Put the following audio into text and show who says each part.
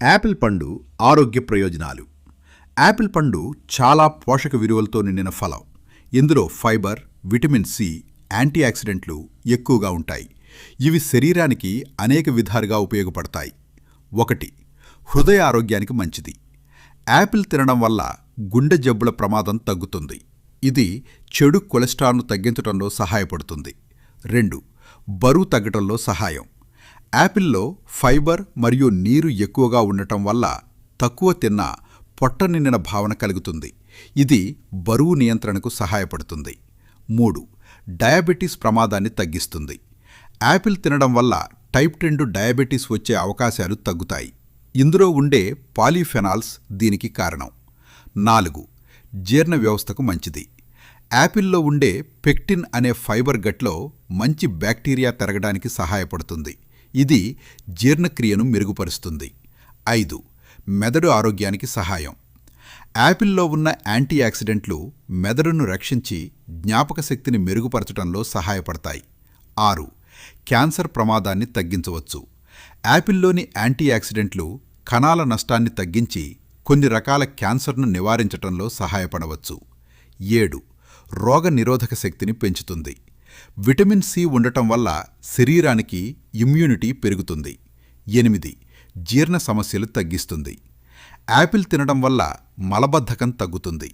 Speaker 1: Apple పండు ఆరోగ్య ప్రయోజనాలు. యాపిల్ పండు చాలా పోషక విలువలతో నిండిన ఫలం. ఇందులో ఫైబర్, విటమిన్ సి, యాంటీఆక్సిడెంట్లు ఎక్కువగా ఉంటాయి. ఇవి శరీరానికి అనేక విధాలుగా ఉపయోగపడతాయి. 1. హృదయ ఆరోగ్యానికి మంచిది. యాపిల్ తినడం వల్ల గుండె జబ్బుల ప్రమాదం తగ్గుతుంది. ఇది చెడు కొలెస్ట్రాల్ను తగ్గించడంలో సహాయపడుతుంది. 2. బరువు తగ్గడంలో సహాయం. యాపిల్లో ఫైబర్ మరియు నీరు ఎక్కువగా ఉండటం వల్ల తక్కువ తిన్నా పొట్ట నిండిన భావన కలుగుతుంది. ఇది బరువు నియంత్రణకు సహాయపడుతుంది. 3. డయాబెటీస్ ప్రమాదాన్ని తగ్గిస్తుంది. యాపిల్ తినడం వల్ల టైప్ 2 డయాబెటీస్ వచ్చే అవకాశాలు తగ్గుతాయి. ఇందులో ఉండే పాలీఫెనాల్స్ దీనికి కారణం. 4. జీర్ణ వ్యవస్థకు మంచిది. యాపిల్లో ఉండే పెక్టిన్ అనే ఫైబర్ గట్లో మంచి బ్యాక్టీరియా పెరగడానికి సహాయపడుతుంది. ఇది జీర్ణక్రియను మెరుగుపరుస్తుంది. 5. మెదడు ఆరోగ్యానికి సహాయం. యాపిల్లో ఉన్న యాంటీఆక్సిడెంట్లు మెదడును రక్షించి జ్ఞాపక శక్తిని మెరుగుపరచడంలో సహాయపడతాయి. 6. క్యాన్సర్ ప్రమాదాన్ని తగ్గించవచ్చు. యాపిల్లోని యాంటీఆక్సిడెంట్లు కణాల నష్టాన్ని తగ్గించి కొన్ని రకాల క్యాన్సర్ను నివారించటంలో సహాయపడవచ్చు. 7. రోగ నిరోధక శక్తిని పెంచుతుంది. విటమిన్ సి ఉండటం వల్ల శరీరానికి ఇమ్యూనిటీ పెరుగుతుంది. 8. జీర్ణ సమస్యలు తగ్గిస్తుంది. యాపిల్ తినడం వల్ల మలబద్ధకం తగ్గుతుంది.